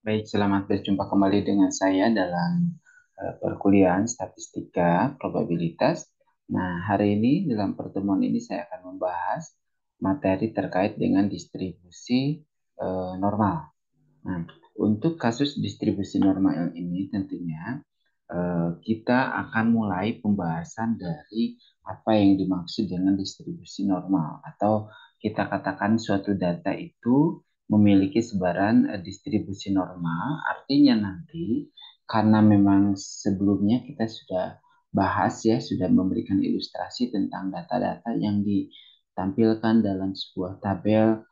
Baik, selamat berjumpa kembali dengan saya dalam perkuliahan statistika probabilitas. Nah, hari ini dalam pertemuan ini saya akan membahas materi terkait dengan distribusi normal. Nah, untuk kasus distribusi normal ini tentunya kita akan mulai pembahasan dari apa yang dimaksud dengan distribusi normal atau kita katakan suatu data itu memiliki sebaran distribusi normal. Artinya nanti karena memang sebelumnya kita sudah bahas ya, sudah memberikan ilustrasi tentang data-data yang ditampilkan dalam sebuah tabel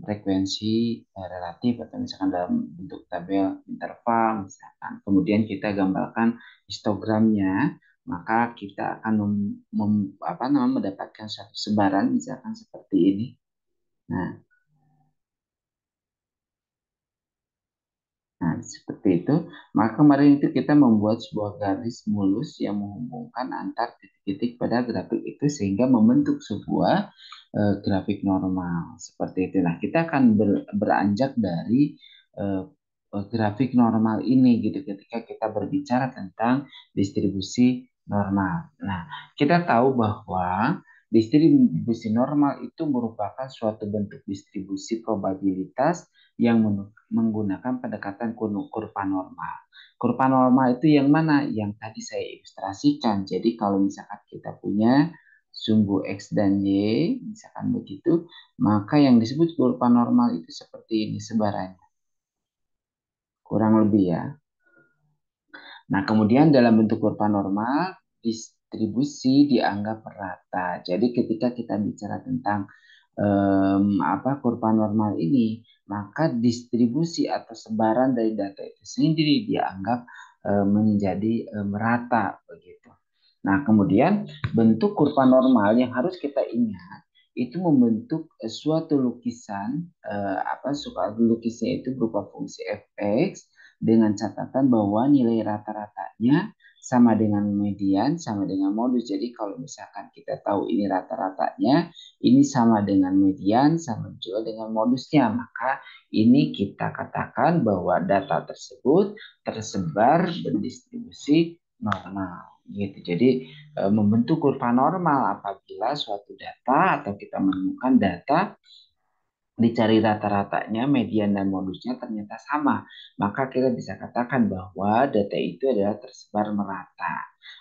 frekuensi relatif atau misalkan dalam bentuk tabel interval misalkan. Kemudian kita gambarkan histogramnya, maka kita akan mendapatkan satu sebaran misalkan seperti ini. Nah, Nah, seperti itu. Maka kemarin itu kita membuat sebuah garis mulus yang menghubungkan antar titik-titik pada grafik itu sehingga membentuk sebuah grafik normal. Seperti itu. Nah, kita akan beranjak dari eh, grafik normal ini gitu ketika kita berbicara tentang distribusi normal. Nah, kita tahu bahwa distribusi normal itu merupakan suatu bentuk distribusi probabilitas yang menggunakan pendekatan kurva normal. Kurva normal itu yang mana? Yang tadi saya ilustrasikan. Jadi kalau misalkan kita punya sumbu X dan Y, misalkan begitu, maka yang disebut kurva normal itu seperti ini sebarannya. Kurang lebih ya. Nah, kemudian dalam bentuk kurva normal, distribusi dianggap rata. Jadi ketika kita bicara tentang kurva normal ini, maka distribusi atau sebaran dari data itu sendiri dianggap menjadi merata begitu. Nah, kemudian bentuk kurva normal yang harus kita ingat itu membentuk suatu lukisan suatu lukisnya itu berupa fungsi fx dengan catatan bahwa nilai rata-ratanya sama dengan median sama dengan modus. Jadi kalau misalkan kita tahu ini rata-ratanya, ini sama dengan median, sama juga dengan modusnya. Maka ini kita katakan bahwa data tersebut tersebar berdistribusi normal. Gitu. Jadi membentuk kurva normal apabila suatu data atau kita menemukan data dicari rata-ratanya, median dan modusnya ternyata sama. Maka kita bisa katakan bahwa data itu adalah tersebar merata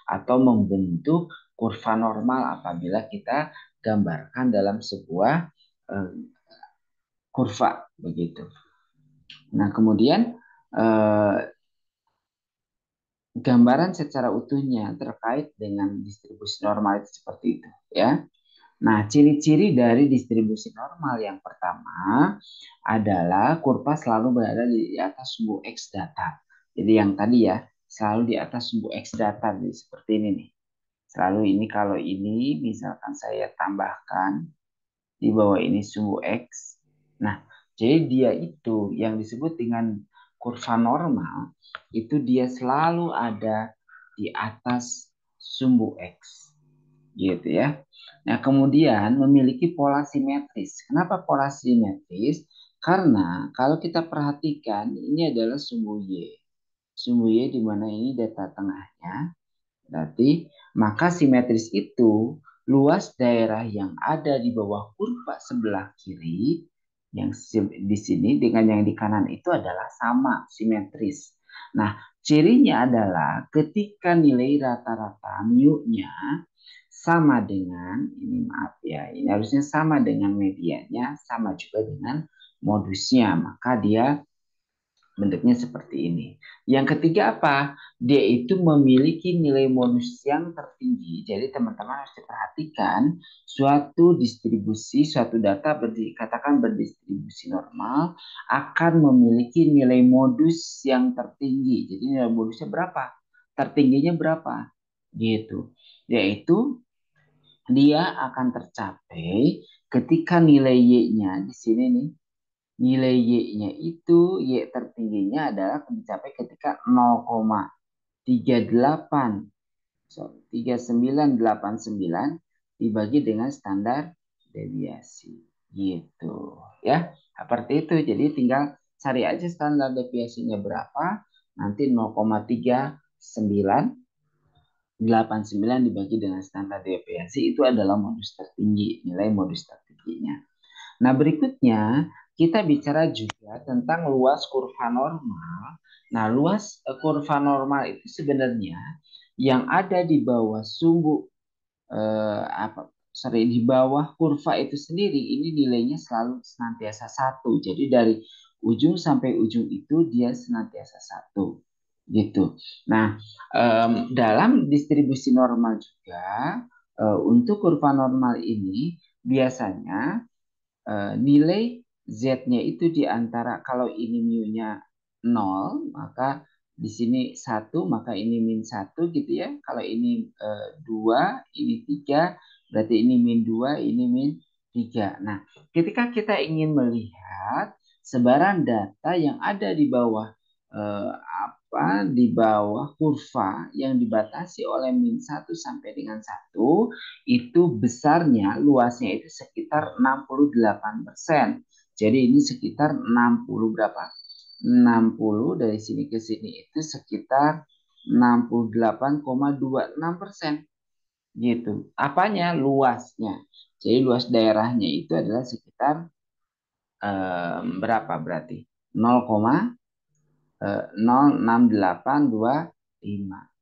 atau membentuk kurva normal apabila kita gambarkan dalam sebuah eh, kurva begitu. Nah, kemudian eh, gambaran secara utuhnya terkait dengan distribusi normal itu seperti itu ya. Nah, ciri-ciri dari distribusi normal yang pertama adalah kurva selalu berada di atas sumbu X data. Jadi yang tadi ya, selalu di atas sumbu X data. Jadi seperti ini nih. Selalu ini kalau ini misalkan saya tambahkan di bawah ini sumbu X. Nah, jadi dia itu yang disebut dengan kurva normal, itu dia selalu ada di atas sumbu X gitu ya. Nah, kemudian memiliki pola simetris. Kenapa pola simetris? Karena kalau kita perhatikan ini adalah sumbu Y. Sumbu Y di mana ini data tengahnya. Berarti maka simetris itu luas daerah yang ada di bawah kurva sebelah kiri yang di sini dengan yang di kanan itu adalah sama simetris. Nah, cirinya adalah ketika nilai rata-rata mu-nya sama dengan ini maaf ya, ini harusnya sama dengan mediannya, sama juga dengan modusnya, maka dia bentuknya seperti ini. Yang ketiga apa? Dia itu memiliki nilai modus yang tertinggi. Jadi teman-teman harus diperhatikan suatu distribusi, suatu data katakan berdistribusi normal akan memiliki nilai modus yang tertinggi. Jadi nilai modusnya berapa? Tertingginya berapa? Gitu. Yaitu dia akan tercapai ketika nilai Y-nya di sini nih, nilai Y-nya itu Y tertingginya adalah mencapai ketika 0,38 3989 dibagi dengan standar deviasi gitu ya, seperti itu. Jadi tinggal cari aja standar deviasinya berapa, nanti 0,3989 dibagi dengan standar deviasi itu adalah modus tertinggi, nilai modus tertingginya. Nah, berikutnya kita bicara juga tentang luas kurva normal. Nah, luas kurva normal itu sebenarnya yang ada di bawah sumbu di bawah kurva itu sendiri ini nilainya selalu senantiasa satu. Jadi dari ujung sampai ujung itu dia senantiasa satu gitu. Nah, dalam distribusi normal juga untuk kurva normal ini biasanya nilai Z-nya itu di antara kalau ini mu-nya 0, maka di sini 1, maka ini min 1 gitu ya. Kalau ini 2, ini 3, berarti ini min 2, ini min 3. Nah, ketika kita ingin melihat sebaran data yang ada di bawah di bawah kurva yang dibatasi oleh min 1 sampai dengan 1 itu besarnya luasnya itu sekitar 68%. Jadi ini sekitar 60 berapa? 60 dari sini ke sini itu sekitar 68,26% gitu. Apanya? Luasnya. Jadi luas daerahnya itu adalah sekitar berapa berarti? 0,06825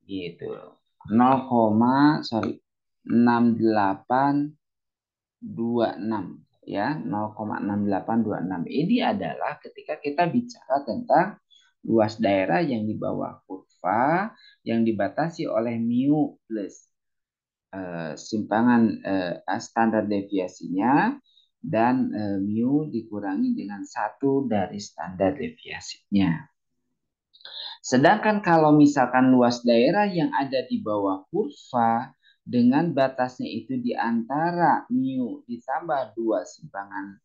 gitu. 0, sorry 6826 ya 0,6826 ini adalah ketika kita bicara tentang luas daerah yang di bawah kurva yang dibatasi oleh mu plus simpangan standar deviasinya dan mu dikurangi dengan 1 dari standar deviasinya. Sedangkan kalau misalkan luas daerah yang ada di bawah kurva dengan batasnya itu di antara mu ditambah 2 simpangan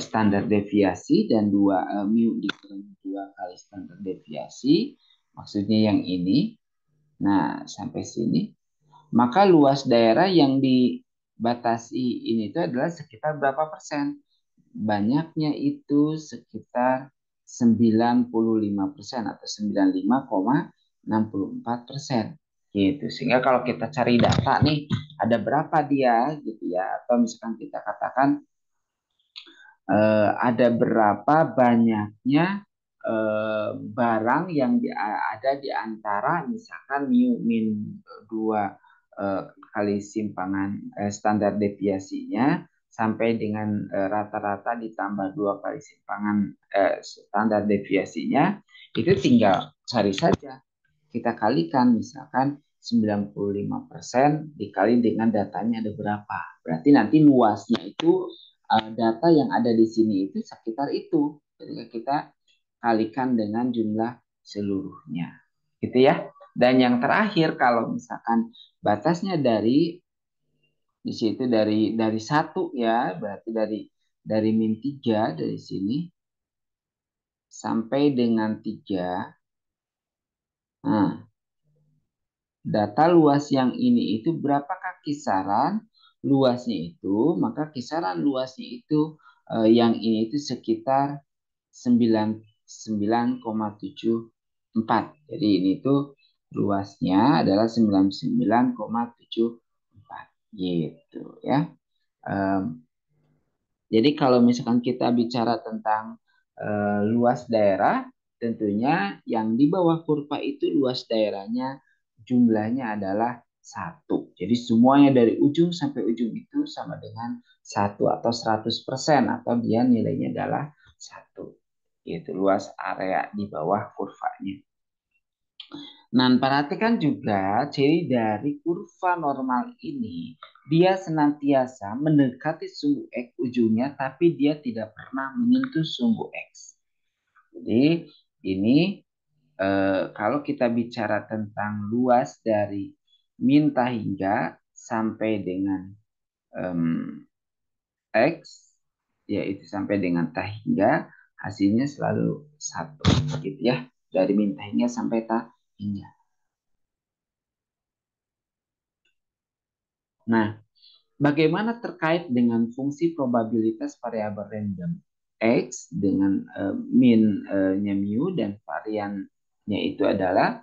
standar deviasi dan 2 mu dikurangi 2 kali standar deviasi, maksudnya yang ini. Nah, sampai sini. Maka luas daerah yang dibatasi ini itu adalah sekitar berapa persen? Banyaknya itu sekitar 95% atau 95,64% gitu. Sehingga kalau kita cari data nih ada berapa dia gitu ya, atau misalkan kita katakan ada berapa banyaknya barang yang ada di antara misalkan mu min 2 kali simpangan standar deviasinya sampai dengan rata-rata ditambah 2 kali simpangan standar deviasinya, itu tinggal cari saja. Kita kalikan misalkan 95% dikali dengan datanya ada berapa. Berarti nanti luasnya itu data yang ada di sini itu sekitar itu. Ketika kita kalikan dengan jumlah seluruhnya. Gitu ya. Dan yang terakhir kalau misalkan batasnya dari di situ dari 1 ya, berarti dari min 3 dari sini sampai dengan 3. Nah, data luas yang ini itu berapakah kisaran luasnya itu? Maka kisaran luasnya itu yang ini itu sekitar 99,74. Jadi ini tuh luasnya adalah 99,74 gitu ya. Jadi kalau misalkan kita bicara tentang luas daerah, tentunya yang di bawah kurva itu luas daerahnya jumlahnya adalah 1. Jadi semuanya dari ujung sampai ujung itu sama dengan 1 atau 100% atau dia nilainya adalah 1. Itu luas area di bawah kurvanya. Nah, perhatikan juga ciri dari kurva normal ini, dia senantiasa mendekati sumbu X ujungnya, tapi dia tidak pernah menyentuh sumbu X. Jadi, ini kalau kita bicara tentang luas dari min hingga sampai dengan X, yaitu sampai dengan hingga, hasilnya selalu 1, gitu ya. Dari min hingga sampai hingga. Nah, bagaimana terkait dengan fungsi probabilitas variabel random? X dengan min-nya mu dan variannya itu adalah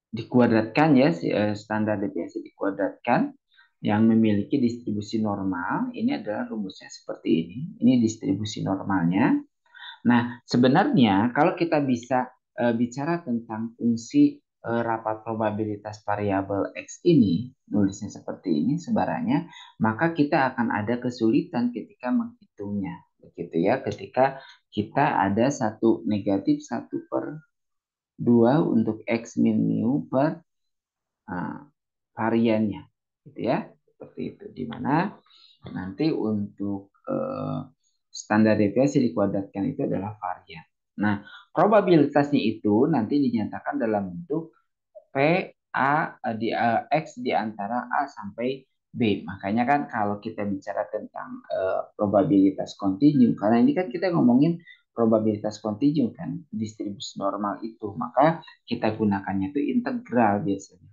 dikuadratkan ya, standar deviasi dikuadratkan yang memiliki distribusi normal. Ini adalah rumusnya seperti ini. Ini distribusi normalnya. Nah, sebenarnya kalau kita bisa bicara tentang fungsi rapat probabilitas variabel X ini, nulisnya seperti ini sebarannya, maka kita akan ada kesulitan ketika menghitungnya. Begitu ya, ketika kita ada satu negatif 1/2 untuk X min mu per variannya. Gitu ya, seperti itu. Di mana nanti untuk standar deviasi dikuadratkan itu adalah varian. Nah, probabilitasnya itu nanti dinyatakan dalam bentuk P X di antara A sampai B. Makanya kan kalau kita bicara tentang probabilitas kontinu, karena ini kan kita ngomongin probabilitas kontinu kan, distribusi normal itu, maka kita gunakannya itu integral biasanya.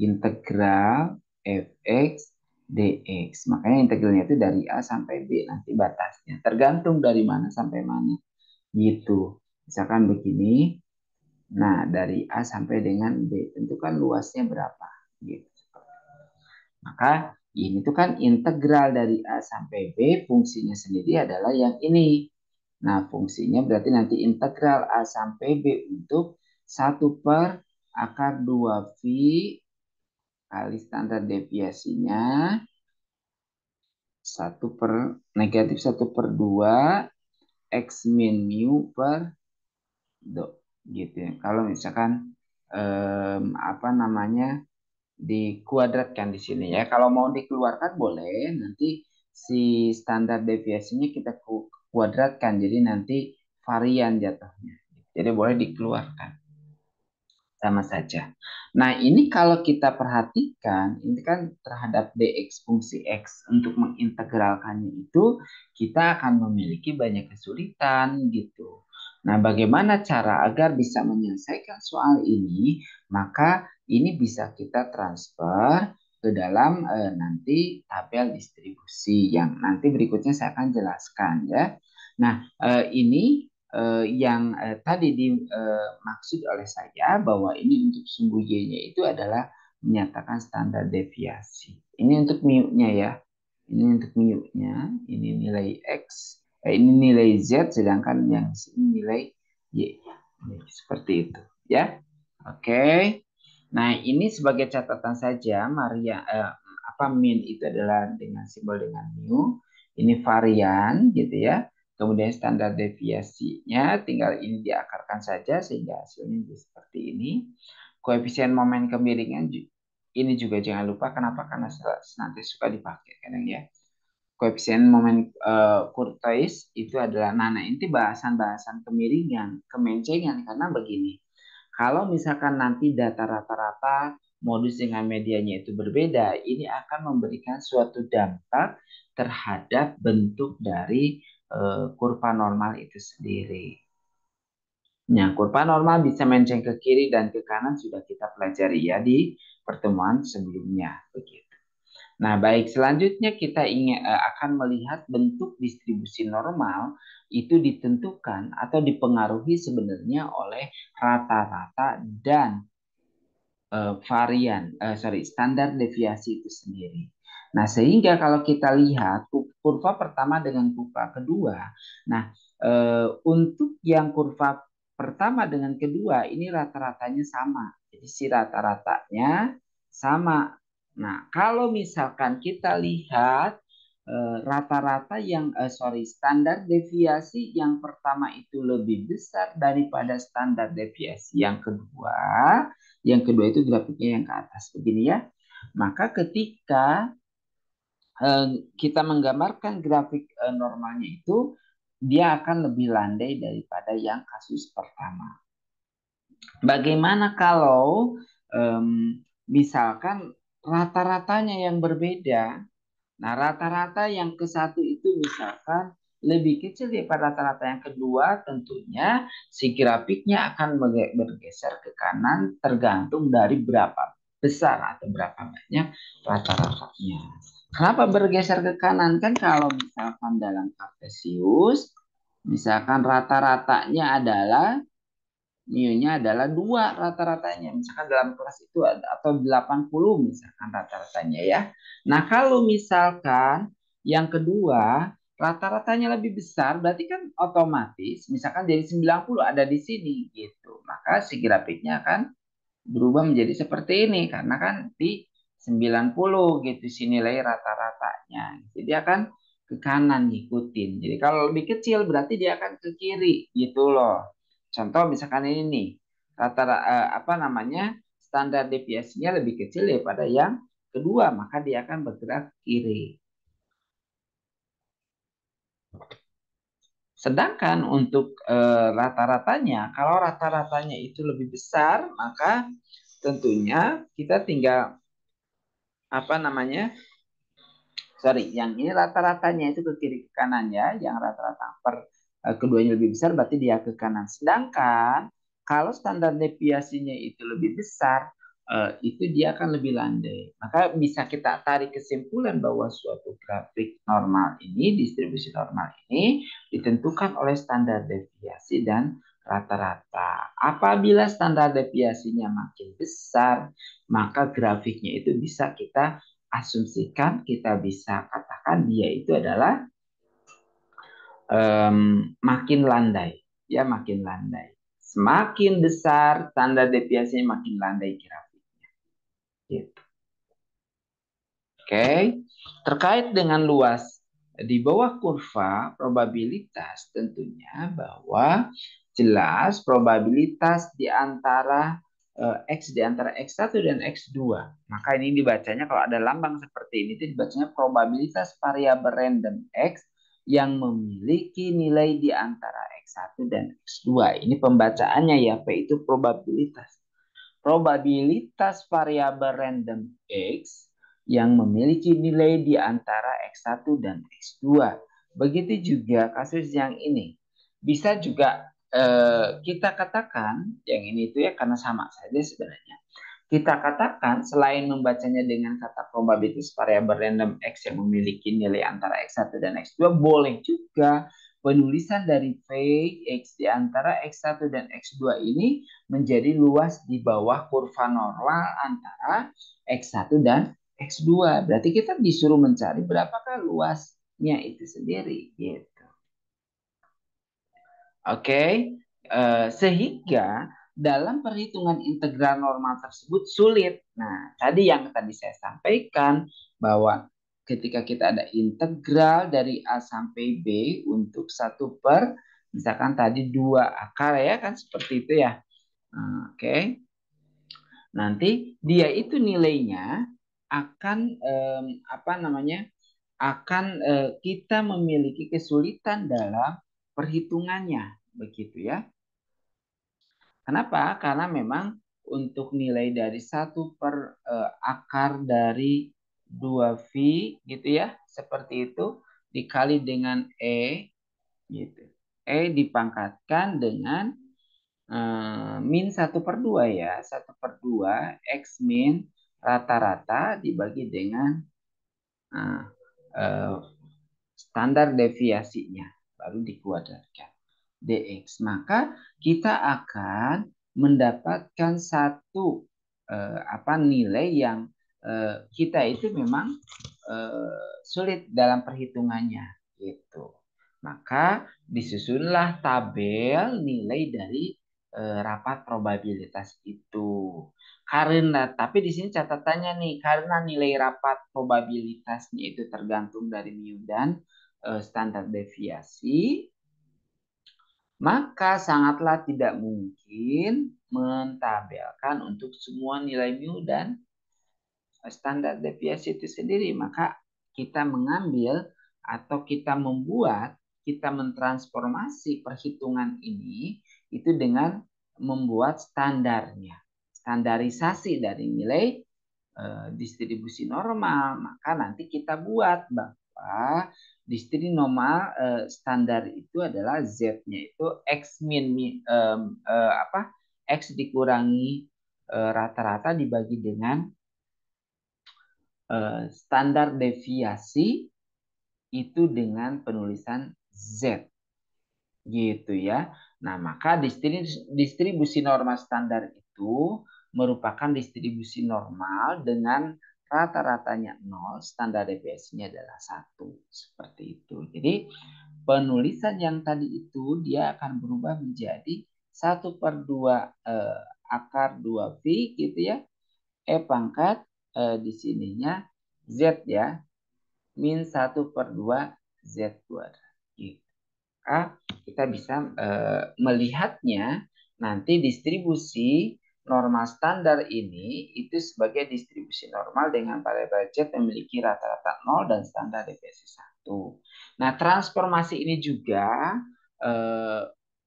Integral fx dx. Makanya integralnya itu dari A sampai B nanti batasnya. Tergantung dari mana sampai mana. Gitu. Misalkan begini. Nah, dari A sampai dengan B. Tentukan luasnya berapa. Gitu. Maka ini tuh kan integral dari A sampai B. Fungsinya sendiri adalah yang ini. Nah, fungsinya berarti nanti integral A sampai B untuk 1/√2 kali standar deviasinya negatif 1/2 X min mu per do gitu ya. Kalau misalkan apa namanya dikuadratkan di sini ya. Kalau mau dikeluarkan boleh, nanti si standar deviasinya kita kuadratkan. Jadi nanti varian jatuhnya. Jadi boleh dikeluarkan. Sama saja. Nah, ini kalau kita perhatikan, ini kan terhadap dx fungsi x untuk mengintegralkannya itu kita akan memiliki banyak kesulitan gitu. Nah, bagaimana cara agar bisa menyelesaikan soal ini? Maka ini bisa kita transfer ke dalam nanti tabel distribusi yang nanti berikutnya saya akan jelaskan ya. Nah, ini yang tadi dimaksud oleh saya bahwa ini untuk sumbu Y-nya itu adalah menyatakan standar deviasi. Ini untuk mu-nya ya. Ini untuk mu-nya, ini nilai X, ini nilai Z, sedangkan yang sini nilai Y. Seperti itu ya. Oke. Nah, ini sebagai catatan saja, apa min itu adalah dengan simbol dengan mu. Ini varian gitu ya. Kemudian standar deviasinya tinggal ini diakarkan saja sehingga hasilnya jadi seperti ini. Koefisien momen kemiringan ini juga jangan lupa, kenapa? Karena nanti suka dipakai kadang ya. Koefisien momen Courtois itu adalah, nah ini bahasan-bahasan kemiringan, kemencengan, karena begini. Kalau misalkan nanti data rata-rata modus dengan medianya itu berbeda, ini akan memberikan suatu dampak terhadap bentuk dari kurva normal itu sendiri. Nah, kurva normal bisa menceng ke kiri dan ke kanan sudah kita pelajari ya di pertemuan sebelumnya. Begitu. Nah, baik, selanjutnya kita akan melihat bentuk distribusi normal itu ditentukan atau dipengaruhi sebenarnya oleh rata-rata dan standar deviasi itu sendiri. Nah, sehingga kalau kita lihat kurva pertama dengan kurva kedua, nah untuk yang kurva pertama dengan kedua ini rata-ratanya sama. Jadi si rata-ratanya sama. Nah, kalau misalkan kita lihat rata-rata standar deviasi yang pertama itu lebih besar daripada standar deviasi yang kedua itu grafiknya yang ke atas begini ya. Maka ketika kita menggambarkan grafik normalnya itu, dia akan lebih landai daripada yang kasus pertama. Bagaimana kalau misalkan rata-ratanya yang berbeda? Nah, rata-rata yang ke satu itu misalkan lebih kecil daripada rata-rata yang kedua, tentunya si grafiknya akan bergeser ke kanan tergantung dari berapa besar atau berapa banyak rata-ratanya. Kenapa bergeser ke kanan? Kan kalau misalkan dalam Kartesius, misalkan rata-ratanya adalah mu-nya adalah 2 rata-ratanya. Misalkan dalam kelas itu ada atau 80 misalkan rata-ratanya ya. Nah, kalau misalkan yang kedua rata-ratanya lebih besar, berarti kan otomatis misalkan jadi 90 ada di sini gitu. Maka si grafiknya akan berubah menjadi seperti ini karena kan di 90 gitu si nilai rata-ratanya. Jadi akan ke kanan ngikutin. Jadi kalau lebih kecil berarti dia akan ke kiri gitu loh. Contoh misalkan ini nih, apa namanya? Standar deviasinya lebih kecil daripada yang kedua, maka dia akan bergerak ke kiri. Sedangkan untuk rata-ratanya, kalau rata-ratanya itu lebih besar, maka tentunya kita tinggal apa namanya, sorry, yang ini rata-ratanya itu ke kiri ke kanan ya, yang rata-rata per keduanya lebih besar berarti dia ke kanan. Sedangkan kalau standar deviasinya itu lebih besar, itu dia akan lebih landai. Maka bisa kita tarik kesimpulan bahwa suatu grafik normal ini, distribusi normal ini ditentukan oleh standar deviasi dan rata-rata. Apabila standar deviasinya makin besar, maka grafiknya itu bisa kita asumsikan, kita bisa katakan dia itu adalah makin landai, ya makin landai. Semakin besar standar deviasinya makin landai grafiknya. Gitu. Oke, terkait dengan luas di bawah kurva probabilitas tentunya bahwa jelas probabilitas di antara X di antara X1 dan X2. Maka ini dibacanya kalau ada lambang seperti ini itu dibacanya probabilitas variabel random X yang memiliki nilai di antara X1 dan X2. Ini pembacaannya ya, P itu probabilitas. Probabilitas variabel random X yang memiliki nilai di antara X1 dan X2. Begitu juga kasus yang ini. Bisa juga kita katakan yang ini itu ya karena sama saja sebenarnya. Kita katakan selain membacanya dengan kata probabilitas variabel random X yang memiliki nilai antara X1 dan X2, boleh juga penulisan dari V X di antara X1 dan X2 ini menjadi luas di bawah kurva normal antara X1 dan X2. Berarti kita disuruh mencari berapakah luasnya itu sendiri gitu. Oke, sehingga dalam perhitungan integral normal tersebut sulit. Nah, tadi yang tadi saya sampaikan bahwa ketika kita ada integral dari A sampai B untuk 1 per, misalkan tadi 2 akar ya kan seperti itu ya. Oke, nanti dia itu nilainya akan apa namanya? Akan kita memiliki kesulitan dalam perhitungannya, begitu ya. Kenapa? Karena memang untuk nilai dari 1 per akar dari 2V gitu ya, seperti itu dikali dengan gitu. Dipangkatkan dengan min 1/2 ya, 1/2 X min rata-rata dibagi dengan uh, uh, standar deviasinya, baru dikuadratkan dx. Maka kita akan mendapatkan satu apa nilai yang kita itu memang sulit dalam perhitungannya gitu. Maka disusunlah tabel nilai dari rapat probabilitas itu. Karena tapi di sini catatannya nih, karena nilai rapat probabilitasnya itu tergantung dari mu dan standar deviasi, maka sangatlah tidak mungkin mentabelkan untuk semua nilai mu dan standar deviasi itu sendiri. Maka kita mengambil atau kita membuat, kita mentransformasi perhitungan ini itu dengan membuat standarnya, standarisasi dari nilai distribusi normal. Maka nanti kita buat bahwa distribusi normal standar itu adalah Z-nya itu X min apa X dikurangi rata-rata dibagi dengan standar deviasi itu dengan penulisan Z gitu ya. Nah, maka distribusi normal standar itu merupakan distribusi normal dengan rata-ratanya 0, standar deviasinya adalah 1. Seperti itu. Jadi penulisan yang tadi itu dia akan berubah menjadi 1/2 akar 2V gitu ya. E pangkat di sininya Z ya. Min 1/2 Z kuadrat. Gitu. Maka kita bisa melihatnya nanti distribusi normal standar ini itu sebagai distribusi normal dengan variabel Z memiliki rata-rata 0 dan standar deviasi 1. Nah, transformasi ini juga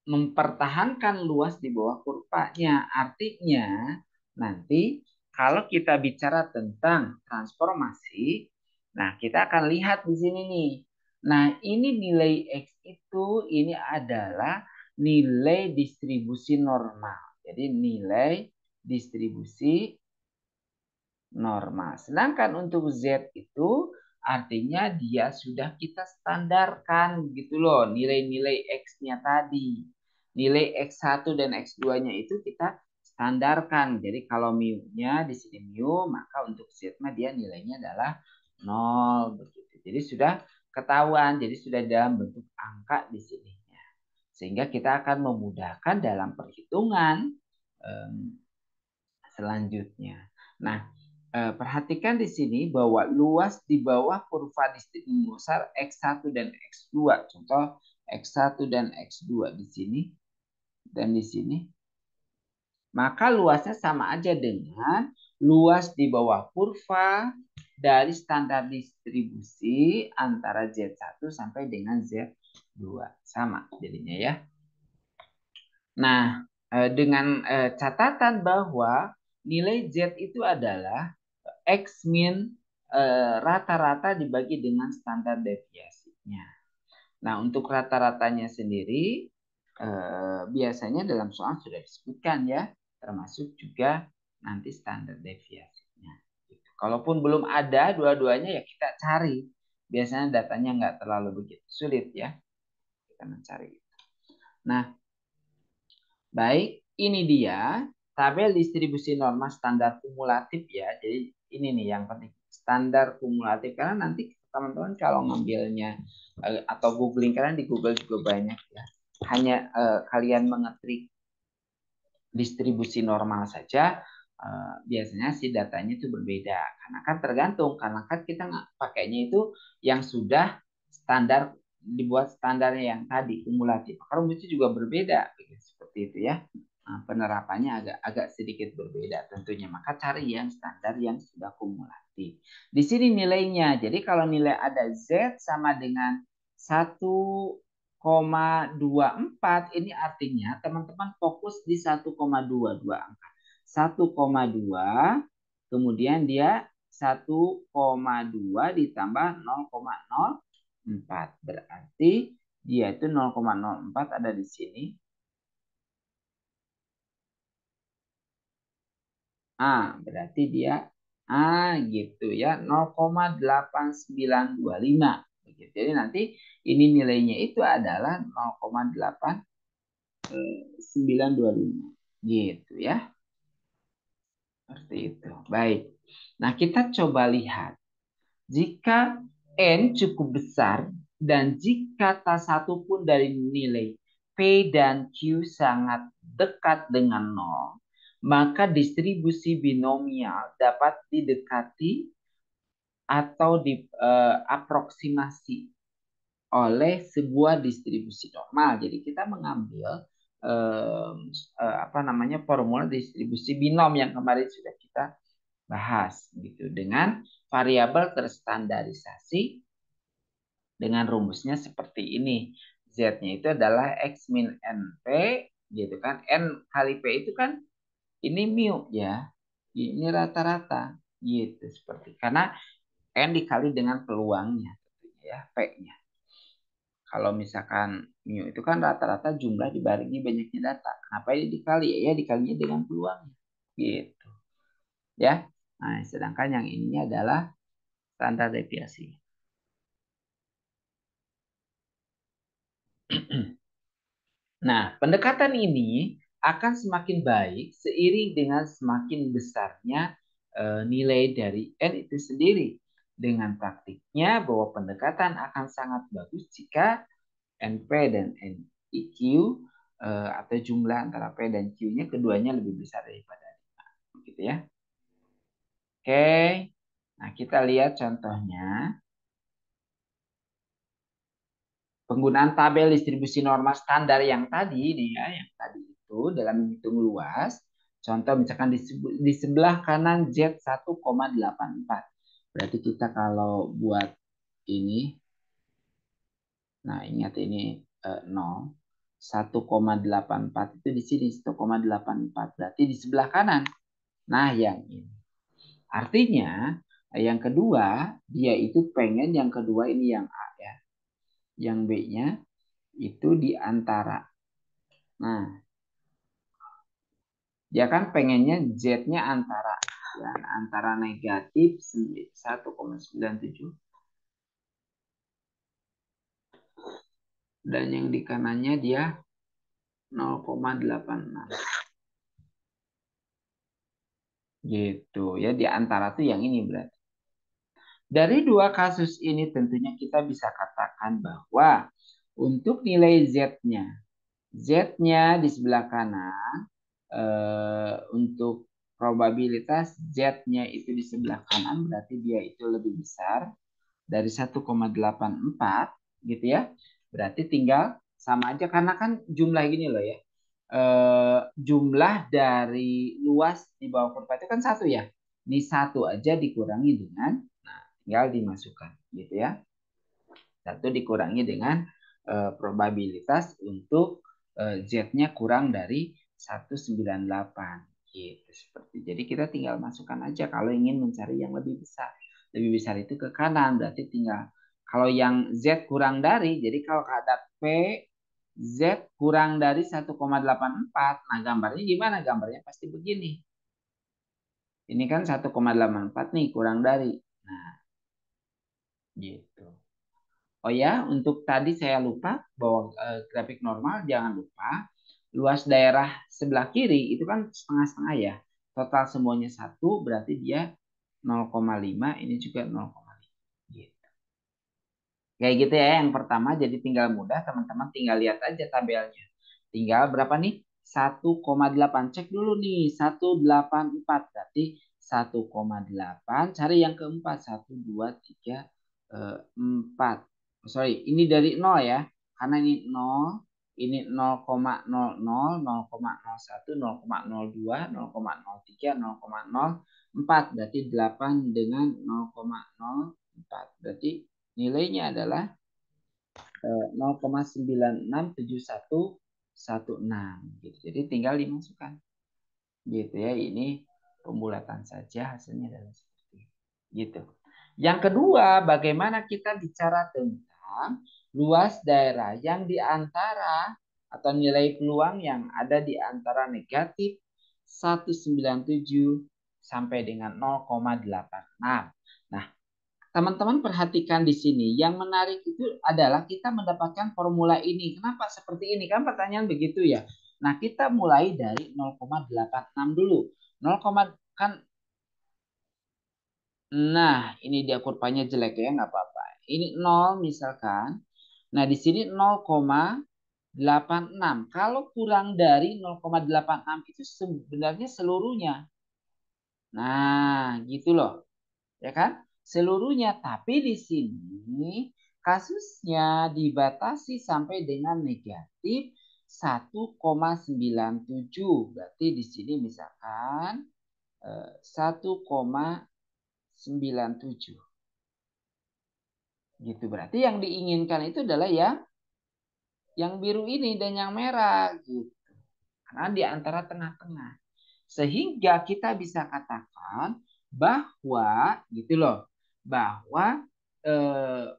mempertahankan luas di bawah kurvanya. Artinya nanti kalau kita bicara tentang transformasi, nah kita akan lihat di sini nih. Nah, ini nilai X itu ini adalah nilai distribusi normal. Jadi nilai distribusi normal. Sedangkan untuk Z itu artinya dia sudah kita standarkan gitu loh nilai-nilai X-nya tadi. Nilai X1 dan X2-nya itu kita standarkan. Jadi kalau mu-nya di sini mu, maka untuk Z-nya dia nilainya adalah 0 begitu. Jadi sudah ketahuan, jadi sudah dalam bentuk angka di sininya. Sehingga kita akan memudahkan dalam perhitungan selanjutnya. Nah, perhatikan di sini bahwa luas di bawah kurva distribusi besar X1 dan X2. Contoh X1 dan X2 di sini dan di sini. Maka luasnya sama aja dengan luas di bawah kurva dari standar distribusi antara Z1 sampai dengan Z2. Sama jadinya ya. Nah, dengan catatan bahwa nilai Z itu adalah X min rata-rata dibagi dengan standar deviasinya. Nah, untuk rata-ratanya sendiri biasanya dalam soal sudah disebutkan ya, termasuk juga nanti standar deviasinya. Gitu. Kalaupun belum ada dua-duanya ya kita cari. Biasanya datanya nggak terlalu begitu sulit ya. Kita mencari itu. Nah, baik, ini dia tabel distribusi norma standar kumulatif ya. Jadi ini nih yang penting, standar kumulatif. Karena nanti teman-teman kalau ngambilnya atau googling, karena di Google juga banyak ya. Hanya kalian mengetik distribusi normal saja, biasanya si datanya itu berbeda. Karena kan tergantung, karena kan kita nggak pakainya itu yang sudah standar, dibuat standarnya yang tadi kumulatif. Maka rumusnya juga berbeda, seperti itu ya. Nah, penerapannya agak sedikit berbeda tentunya. Maka cari yang standar yang sudah kumulatif. Di sini nilainya. Jadi kalau nilai ada Z sama dengan 1,24 ini artinya teman-teman fokus di 1,22 angka. 1,2 kemudian dia 1,2 ditambah 0,04 berarti dia itu 0,04 ada di sini. Berarti dia gitu ya 0,8925 begitu. Jadi nanti ini nilainya itu adalah 0,8925 gitu ya. Seperti itu. Baik. Nah, kita coba lihat. Jika N cukup besar dan jika tak satu pun dari nilai P dan Q sangat dekat dengan 0, maka distribusi binomial dapat didekati atau diaproksimasi oleh sebuah distribusi normal. Jadi kita mengambil formula distribusi binom yang kemarin sudah kita bahas gitu dengan variabel terstandarisasi dengan rumusnya seperti ini. Z-nya itu adalah X min NP gitu kan. N kali P itu kan ini mu ya. Ini rata-rata gitu seperti karena N dikali dengan peluangnya ya, P-nya. Kalau misalkan mu itu kan rata-rata jumlah dibarengi banyaknya data. Kenapa ini dikali? Ya dikalinya dengan peluangnya. Gitu. Ya. Nah, sedangkan yang ininya adalah standar deviasi. Nah, pendekatan ini akan semakin baik seiring dengan semakin besarnya nilai dari N itu sendiri. Dengan praktiknya bahwa pendekatan akan sangat bagus jika NP dan NIQ atau jumlah antara P dan Q-nya keduanya lebih besar daripada 5. Gitu ya. Oke. Nah, kita lihat contohnya. Penggunaan tabel distribusi normal standar yang tadi nih ya, yang tadi itu dalam menghitung luas. Contoh misalkan di sebelah kanan Z 1,84. Berarti kita kalau buat ini, nah ingat ini 0. 1,84 itu di sini 1,84. Berarti di sebelah kanan. Nah yang ini. Artinya yang kedua dia itu pengen yang kedua ini yang A ya. Yang B-nya itu di antara. Nah, dia kan pengennya Z-nya antara ya, antara negatif 1,97 dan yang di kanannya dia 0,86. Gitu ya, di antara tuh yang ini berarti. Dari dua kasus ini tentunya kita bisa katakan bahwa untuk nilai Z-nya di sebelah kanan untuk probabilitas Z-nya itu di sebelah kanan berarti dia itu lebih besar dari 1,84 gitu ya. Berarti tinggal sama aja karena kan jumlah gini loh ya. Jumlah dari luas di bawah kurva itu kan satu ya. Ini satu aja dikurangi dengan, nah tinggal dimasukkan gitu ya. Satu dikurangi dengan probabilitas untuk Z-nya kurang dari 198 gitu seperti. Jadi kita tinggal masukkan aja kalau ingin mencari yang lebih besar. Lebih besar itu ke kanan berarti tinggal kalau yang Z kurang dari, jadi kalau ada P Z kurang dari 1,84. Nah, gambarnya gimana? Gambarnya pasti begini. Ini kan 1,84 nih kurang dari. Nah, gitu. Oh ya, untuk tadi saya lupa bahwa grafik normal jangan lupa luas daerah sebelah kiri itu kan setengah-setengah ya. Total semuanya 1 berarti dia 0,5 ini juga 0,5. Gitu. Kayak gitu ya yang pertama jadi tinggal mudah teman-teman tinggal lihat aja tabelnya. Tinggal berapa nih? 1,8 cek dulu nih 184 berarti 1,8 cari yang keempat 1 2 3 4. Sorry ini dari 0 ya karena ini 0 ini 0,00 0,01 0,02 0,03 0,04 berarti 8 dengan 0,04 berarti nilainya adalah 0,967116 gitu. Jadi tinggal dimasukkan. Gitu ya. Ini pembulatan saja hasilnya adalah seperti itu. Gitu. Yang kedua, bagaimana kita bicara tentang luas daerah yang di antara atau nilai peluang yang ada di antara negatif 197 sampai dengan 0,86. Nah, teman-teman perhatikan di sini. Yang menarik itu adalah kita mendapatkan formula ini. Kenapa seperti ini? Kan pertanyaan begitu ya. Nah, kita mulai dari 0,86 dulu. 0, kan nah, ini dia kurvanya jelek ya, nggak apa-apa. Ini 0 misalkan. Nah, di sini 0,86. Kalau kurang dari 0,86 itu sebenarnya seluruhnya. Nah, gitu loh. Ya kan? Seluruhnya. Tapi di sini kasusnya dibatasi sampai dengan negatif 1,97. Berarti di sini misalkan 1,97. Gitu. Berarti yang diinginkan itu adalah yang biru ini dan yang merah gitu. Karena di antara tengah-tengah. Sehingga kita bisa katakan bahwa gitu loh, bahwa eh,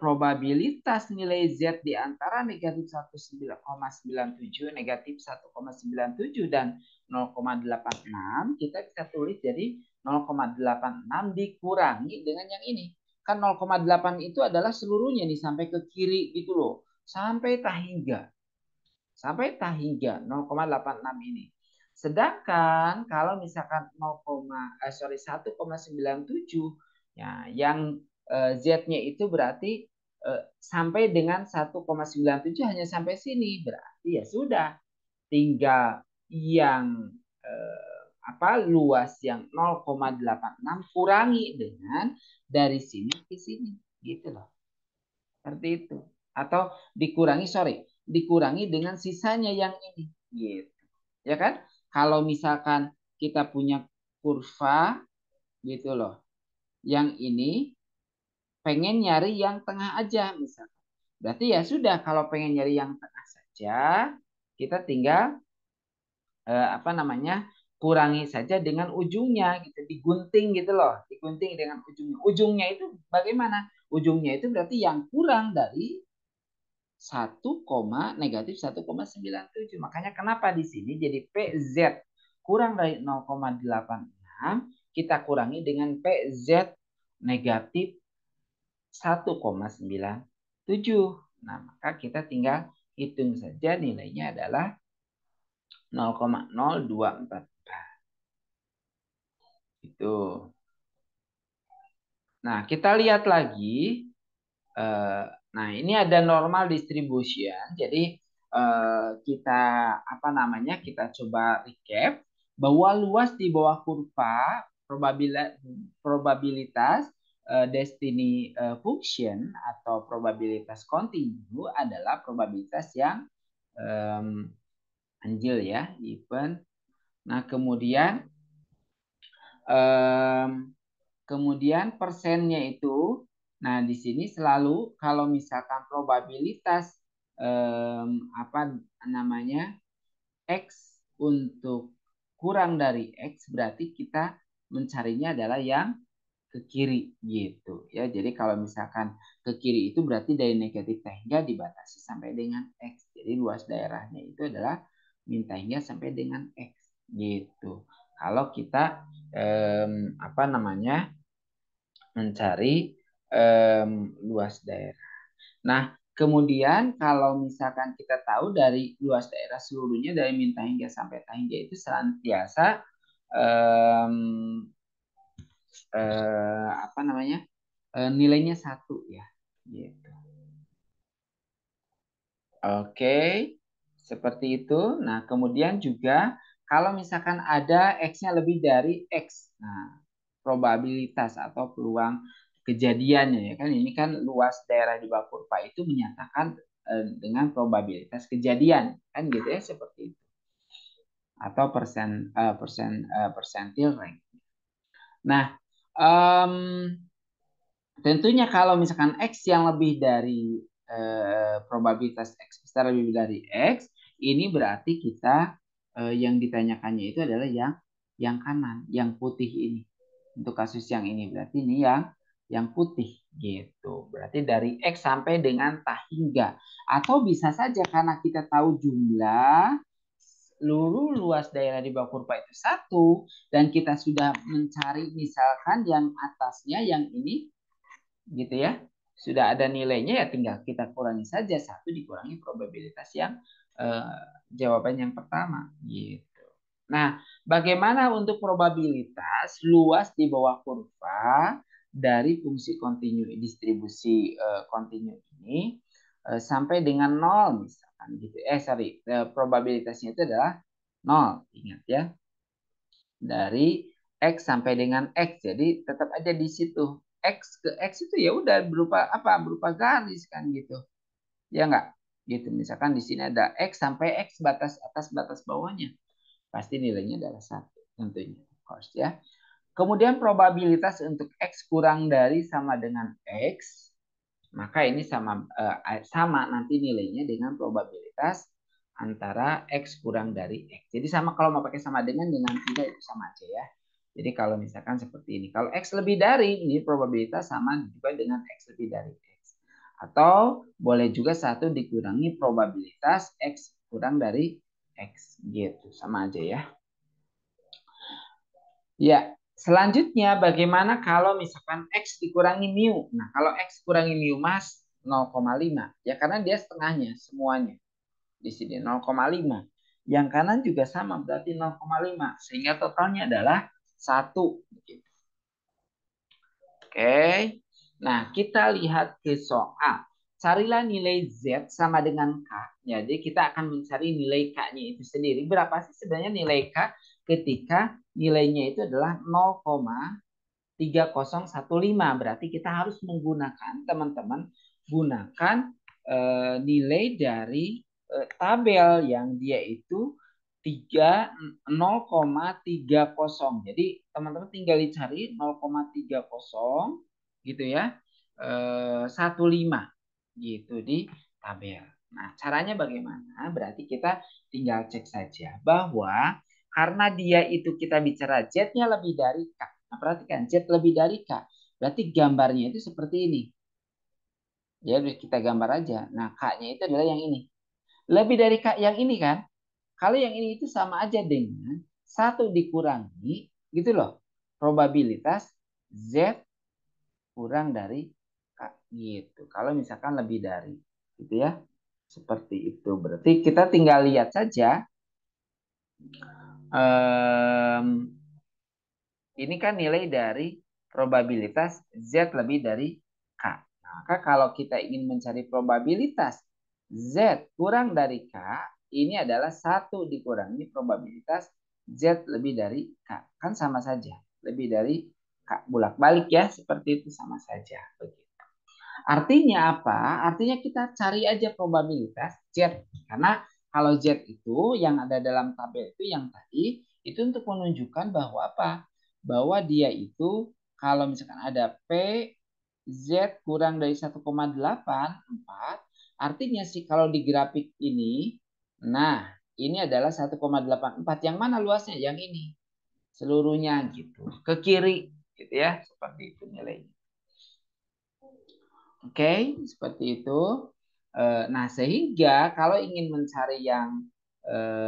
probabilitas nilai Z di antara negatif 1,97, negatif 1,97 dan 0,86 kita bisa tulis jadi 0,86 dikurangi dengan yang ini. Kan 0,8 itu adalah seluruhnya nih sampai ke kiri gitu loh. Sampai tahingga. Sampai tahingga 0,86 ini. Sedangkan kalau misalkan 1,97 ya yang Z-nya itu berarti sampai dengan 1,97 hanya sampai sini. Berarti ya sudah tinggal yang luas yang 0,86 kurangi dengan dari sini ke sini gitu loh. Seperti itu. Atau dikurangi dengan sisanya yang ini gitu. Ya kan? Kalau misalkan kita punya kurva gitu loh. Yang ini pengen nyari yang tengah aja misalkan. Berarti ya sudah kalau pengen nyari yang tengah saja kita tinggal kurangi saja dengan ujungnya gitu, digunting gitu loh, digunting dengan ujungnya itu bagaimana, ujungnya itu berarti yang kurang dari 1,-1,97. Makanya kenapa di sini jadi PZ kurang dari 0,86 kita kurangi dengan PZ negatif 1,97. Nah maka kita tinggal hitung saja nilainya adalah 0,0244 itu. Nah, kita lihat lagi. Nah, ini ada normal distribution. Jadi kita kita coba recap bahwa luas di bawah kurva probabilitas destiny function atau probabilitas kontinu adalah probabilitas yang anjil ya, even. Nah, kemudian persennya itu, nah di sini selalu kalau misalkan probabilitas X untuk kurang dari X berarti kita mencarinya adalah yang ke kiri gitu ya. Jadi kalau misalkan ke kiri itu berarti dari negatif hingga dibatasi sampai dengan X. Jadi luas daerahnya itu adalah min hingga sampai dengan X gitu. Kalau kita mencari luas daerah. Nah, kemudian kalau misalkan kita tahu dari luas daerah seluruhnya dari min hingga sampai hingga itu senantiasa nilainya 1 ya. Gitu. Oke, seperti itu. Nah, kemudian juga kalau misalkan ada X-nya lebih dari X. Nah, probabilitas atau peluang kejadiannya ya kan, ini kan luas daerah di bawah kurva itu menyatakan dengan probabilitas kejadian kan gitu ya, seperti itu, atau persentil rank. Nah, tentunya kalau misalkan X yang lebih dari probabilitas X besar lebih dari X, ini berarti kita yang ditanyakannya itu adalah yang kanan, yang putih ini. Untuk kasus yang ini berarti ini yang putih gitu. Berarti dari X sampai dengan tahingga. Atau bisa saja karena kita tahu jumlah seluruh luas daerah di bawah kurva itu 1 dan kita sudah mencari misalkan yang atasnya yang ini gitu ya, sudah ada nilainya ya tinggal kita kurangi saja 1 dikurangi probabilitas yang jawaban yang pertama gitu. Nah, bagaimana untuk probabilitas luas di bawah kurva dari fungsi kontinu distribusi kontinu ini sampai dengan 0 misalkan gitu. Probabilitasnya itu adalah 0, ingat ya. Dari X sampai dengan X. Jadi tetap aja di situ. X ke X itu ya udah berupa apa? Berupa garis kan gitu. Ya enggak? Gitu. Misalkan di sini ada X sampai X batas atas batas bawahnya. Pasti nilainya adalah 1 tentunya. Of course ya. Kemudian probabilitas untuk X kurang dari sama dengan X. Maka ini sama nanti nilainya dengan probabilitas antara X kurang dari X. Jadi sama kalau mau pakai sama dengan tidak itu sama aja ya. Jadi kalau misalkan seperti ini. Kalau X lebih dari, ini probabilitas sama juga dengan X lebih dari X. Atau boleh juga 1 dikurangi probabilitas X kurang dari X. Gitu, sama aja ya. Ya, Selanjutnya bagaimana kalau misalkan X dikurangi mu? Nah, kalau X kurangi mu mas 0,5. Ya karena dia setengahnya semuanya. Di sini 0,5. Yang kanan juga sama berarti 0,5. Sehingga totalnya adalah 1. Oke. Nah, kita lihat ke soal. Carilah nilai Z sama dengan K. Jadi kita akan mencari nilai K-nya itu sendiri. Berapa sih sebenarnya nilai K ketika nilainya itu adalah 0,3015. Berarti kita harus menggunakan, teman-teman, gunakan nilai dari tabel yang dia itu 0,30. Jadi teman-teman tinggal dicari 0,30 gitu ya. 15 gitu di tabel. Nah, caranya bagaimana? Berarti kita tinggal cek saja bahwa karena dia itu kita bicara Z-nya lebih dari K. Nah, perhatikan Z lebih dari K. Berarti gambarnya itu seperti ini. Jadi kita gambar aja. Nah, K-nya itu adalah yang ini. Lebih dari K yang ini kan? Kalau yang ini itu sama aja dengan 1 dikurangi, gitu loh. Probabilitas Z kurang dari K. Gitu. Kalau misalkan lebih dari. Gitu ya. Seperti itu. Berarti kita tinggal lihat saja. Ini kan nilai dari probabilitas Z lebih dari K. Maka kalau kita ingin mencari probabilitas Z kurang dari K, ini adalah 1 dikurangi probabilitas Z lebih dari K. Kan sama saja. Lebih dari K. Bolak-balik ya, seperti itu sama saja. Begitu. Artinya apa? Artinya kita cari aja probabilitas Z. Karena kalau Z itu yang ada dalam tabel itu yang tadi, itu untuk menunjukkan bahwa apa? Bahwa dia itu kalau misalkan ada P Z kurang dari 1,84, artinya sih kalau di grafik ini, nah ini adalah 1,84. Yang mana luasnya? Yang ini. Seluruhnya gitu. Ke kiri gitu ya. Seperti itu nilainya. Oke, seperti itu. Nah, sehingga kalau ingin mencari yang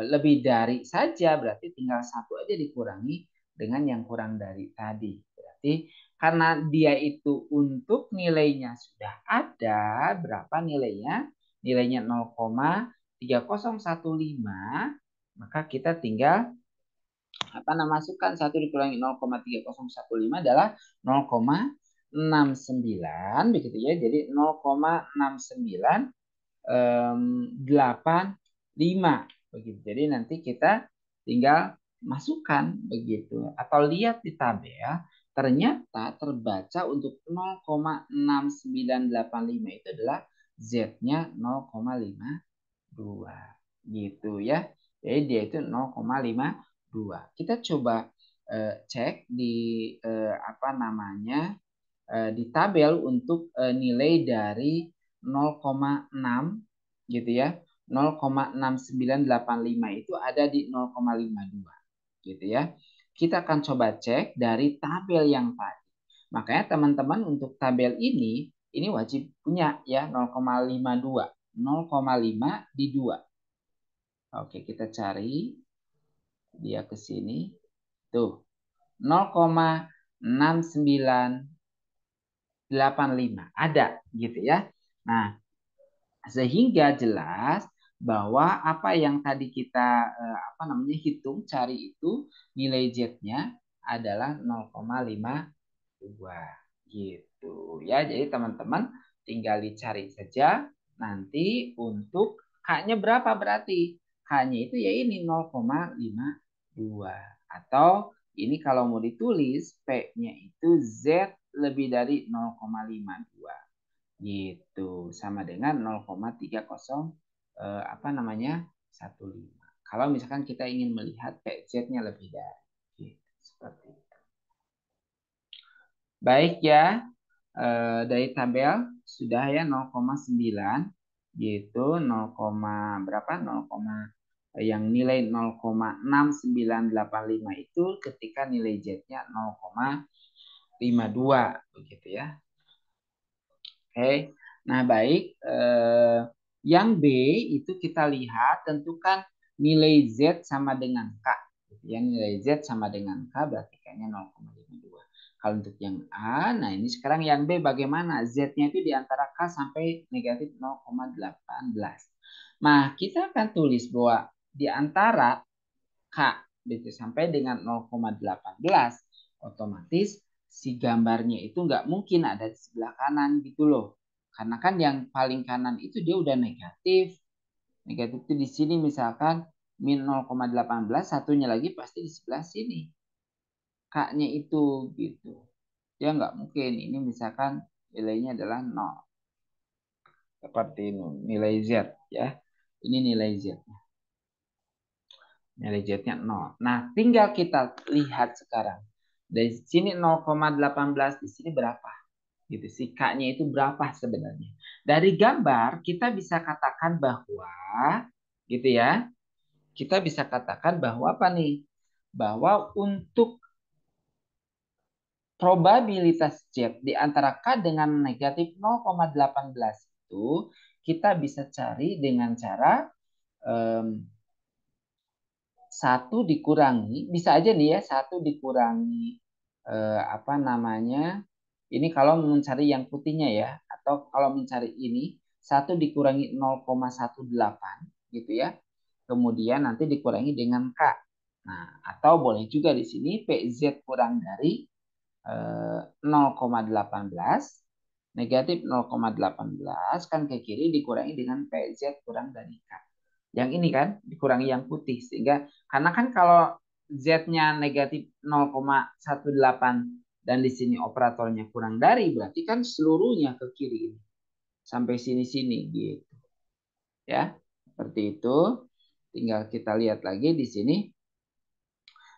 lebih dari saja, berarti tinggal 1 aja dikurangi dengan yang kurang dari tadi. Berarti karena dia itu untuk nilainya sudah ada, berapa nilainya? Nilainya 0,3015, maka kita tinggal masukkan 1 dikurangi 0,3015 adalah 0,69 begitu ya. Jadi 0,6985 begitu. Jadi nanti kita tinggal masukkan begitu atau lihat di tabel, ternyata terbaca untuk 0,6985 itu adalah Z-nya 0,52 gitu ya. Jadi dia itu 0,52. Kita coba cek di di tabel untuk nilai dari 0,6 gitu ya. 0,6985 itu ada di 0,52 gitu ya. Kita akan coba cek dari tabel yang tadi. Makanya teman-teman untuk tabel ini wajib punya ya 0,52. 0,5 di 2. Oke, kita cari dia ke sini. Tuh, 0,6985 ada gitu ya. Nah, sehingga jelas bahwa apa yang tadi kita hitung cari itu nilai Z-nya adalah 0,52 gitu ya. Jadi teman-teman tinggal dicari saja nanti untuk K-nya berapa berarti. K-nya itu ya ini 0,52 atau ini kalau mau ditulis P-nya itu Z lebih dari 0,52 gitu sama dengan 0,30 15. Kalau misalkan kita ingin melihat PZ-nya lebih dari gitu, seperti itu. Baik ya, dari tabel sudah ya 0,9 gitu 0, berapa 0, yang nilai 0,6985 itu ketika nilai Z-nya 0,52 begitu ya. Oke. Nah, baik. Yang B itu kita lihat tentukan nilai Z sama dengan K. Ya, nilai Z sama dengan K berarti kayaknya 0,5. Kalau untuk yang A, nah ini sekarang yang B bagaimana? Z-nya itu di antara K sampai negatif 0,18. Nah, kita akan tulis bahwa di antara K gitu, sampai dengan 0,18, otomatis si gambarnya itu nggak mungkin ada di sebelah kanan gitu loh. Karena kan yang paling kanan itu dia udah negatif. Negatif itu di sini misalkan min 0,18, satunya lagi pasti di sebelah sini. K-nya itu gitu. Dia nggak mungkin. Ini misalkan nilainya adalah 0. Seperti ini. Nilai Z ya. Ini nilai Z. Nilai Z-nya 0. Nah, tinggal kita lihat sekarang. Dari sini 0,18, di sini berapa? Gitu. Si K-nya itu berapa sebenarnya? Dari gambar kita bisa katakan bahwa gitu ya. Kita bisa katakan bahwa apa nih? Bahwa untuk probabilitas Z di antara K dengan negatif 0,18 itu kita bisa cari dengan cara satu dikurangi, bisa aja nih ya, satu dikurangi apa namanya, ini kalau mencari yang putihnya ya, atau kalau mencari ini, satu dikurangi 0,18 gitu ya, kemudian nanti dikurangi dengan K. Nah, atau boleh juga di sini PZ kurang dari 0,18, negatif 0,18 kan ke kiri dikurangi dengan PZ kurang dari K. Yang ini kan dikurangi yang putih, sehingga karena kan kalau Z-nya negatif 0,18 dan di sini operatornya kurang dari, berarti kan seluruhnya ke kiri ini sampai sini-sini gitu ya. Seperti itu. Tinggal kita lihat lagi di sini.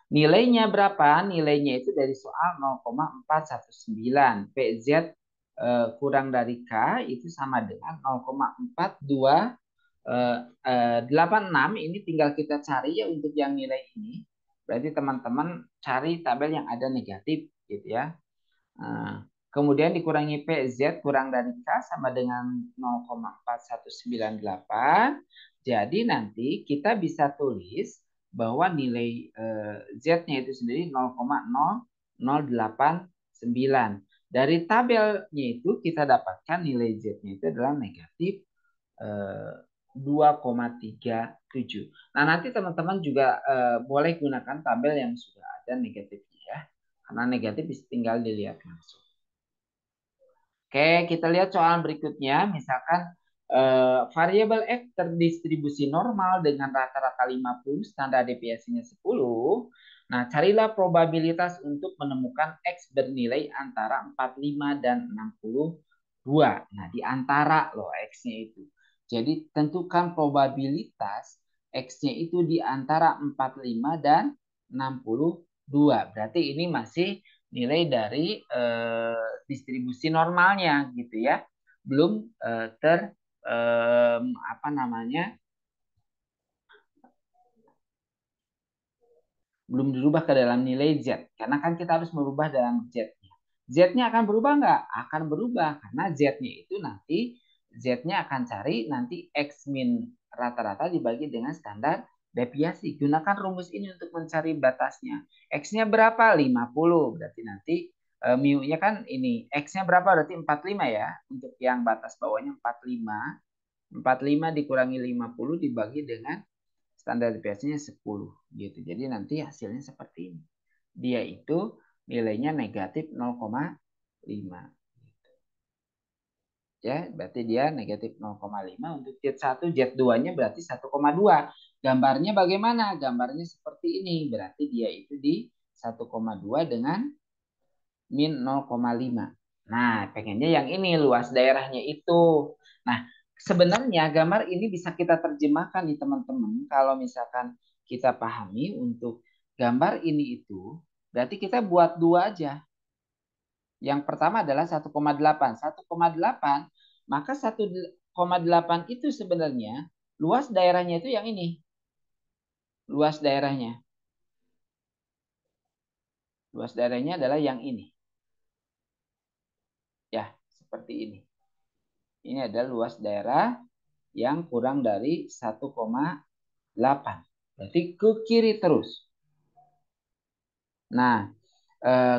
Nilainya berapa? Nilainya itu dari soal 0,419. PZ kurang dari K itu sama dengan 0,4286. Ini tinggal kita cari ya untuk yang nilai ini. Berarti teman-teman cari tabel yang ada negatif gitu ya. Kemudian dikurangi PZ kurang dari K sama dengan 0,4198. Jadi nanti kita bisa tulis bahwa nilai Z-nya itu sendiri 0,0089. Dari tabelnya itu kita dapatkan nilai Z-nya itu adalah negatif 2,37. Nah, nanti teman-teman juga boleh gunakan tabel yang sudah ada negatifnya ya. Karena negatif tinggal dilihat langsung. Oke, kita lihat soal berikutnya. Misalkan variabel X terdistribusi normal dengan rata-rata 50, standar deviasinya 10. Nah, carilah probabilitas untuk menemukan X bernilai antara 45 dan 62. Nah, di antara loh X-nya itu. Jadi, tentukan probabilitas X-nya itu di antara 45 dan 62. Berarti ini masih nilai dari distribusi normalnya gitu ya, belum apa namanya, belum dirubah ke dalam nilai Z, karena kan kita harus merubah dalam Z-nya. Z-nya akan berubah nggak? Akan berubah, karena Z-nya itu nanti Z-nya akan cari nanti X min rata-rata dibagi dengan standar deviasi. Gunakan rumus ini untuk mencari batasnya. X-nya berapa? 50. Berarti nanti mu-nya kan ini. X-nya berapa? Berarti 45 ya. Untuk yang batas bawahnya 45. 45 dikurangi 50 dibagi dengan standar deviasinya 10 gitu. Jadi nanti hasilnya seperti ini. Dia itu nilainya negatif 0,5. Ya, berarti dia negatif 0,5 untuk Z1, Z2-nya berarti 1,2. Gambarnya bagaimana? Gambarnya seperti ini. Berarti dia itu di 1,2 dengan min 0,5. Nah, pengennya yang ini luas daerahnya itu. Nah, sebenarnya gambar ini bisa kita terjemahkan nih teman-teman. Kalau misalkan kita pahami untuk gambar ini itu, berarti kita buat dua aja. Yang pertama adalah 1,8. 1,8, maka 1,8 itu sebenarnya luas daerahnya itu yang ini. Luas daerahnya. Luas daerahnya adalah yang ini. Ya, seperti ini. Ini adalah luas daerah yang kurang dari 1,8. Berarti ke kiri terus. Nah,